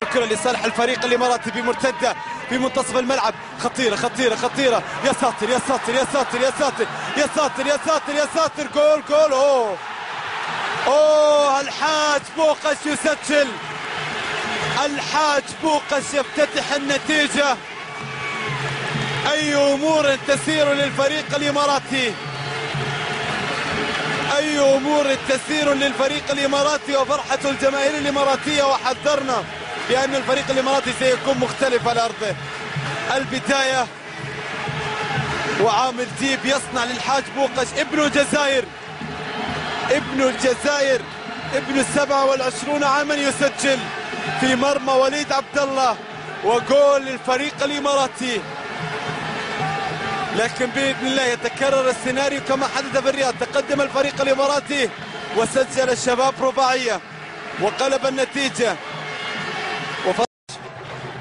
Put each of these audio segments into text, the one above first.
الكرة لصالح الفريق الاماراتي بمرتده في منتصف الملعب. خطيره خطيره خطيره، يا ساتر يا ساتر يا ساتر يا ساتر يا ساتر يا ساتر يا ساتر، جول جول. اوه الحاج بوقش يسجل، الحاج بوقش يفتتح النتيجة. أي أمور تسير للفريق الإماراتي، أي أمور تسير للفريق الإماراتي وفرحة الجماهير الإماراتية. وحذرنا بأن الفريق الإماراتي سيكون مختلف على أرضه. البداية وعامل ديب يصنع للحاج بوقش ابن الجزائر، ابن الجزائر، ابن 27 عاما يسجل في مرمى وليد عبد الله، وجول للفريق الإماراتي. لكن بإذن الله يتكرر السيناريو كما حدث في الرياض. تقدم الفريق الإماراتي وسجل الشباب رباعية وقلب النتيجة.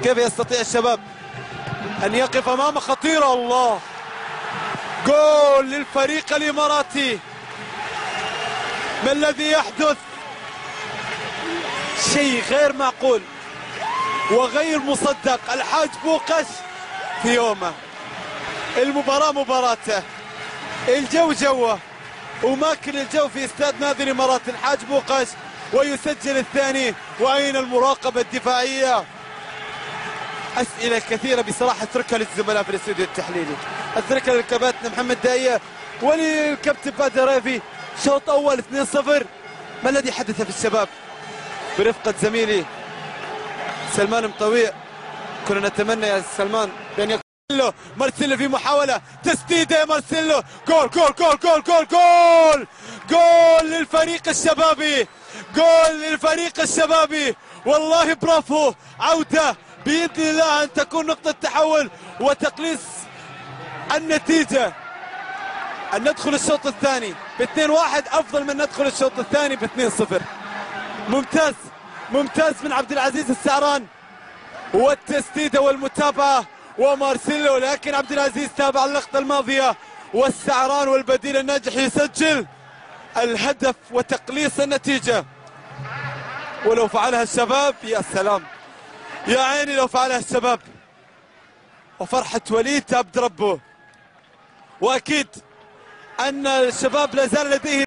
كيف يستطيع الشباب أن يقف أمام خطيرة؟ الله، جول للفريق الإماراتي. ما الذي يحدث؟ شيء غير معقول وغير مصدق. الحاج بوقش في يومه، المباراة مباراته، الجو جوه، وماكل الجو في استاد نادي الإمارات. الحاج بوقش ويسجل الثاني. وأين المراقبة الدفاعية؟ أسئلة كثيرة بصراحة اتركها للزملاء في الاستوديو التحليلي، اتركها للكباتن محمد داية وللكابتن بادر رافي. شوط أول 2-0، ما الذي حدث في الشباب؟ برفقة زميلي سلمان مطويع، كنا نتمنى يا سلمان بأن يكون مارسيلو في محاولة تسديدة. مارسيلو، جول جول جول جول جول جول جول للفريق الشبابي، جول للفريق الشبابي. والله برافو، عودة بإذن الله أن تكون نقطة تحول وتقليص النتيجة. أن ندخل الشوط الثاني ب2-1 أفضل من ندخل الشوط الثاني ب2-0. ممتاز ممتاز من عبد العزيز السعران، والتسديدة والمتابعة ومارسيلو. لكن عبد العزيز تابع اللقطة الماضية، والسعران والبديل الناجح يسجل الهدف وتقليص النتيجة. ولو فعلها الشباب يا سلام، يا عيني لو فعلها الشباب. وفرحة وليد عبد ربه. وأكيد أن الشباب لا زال لديه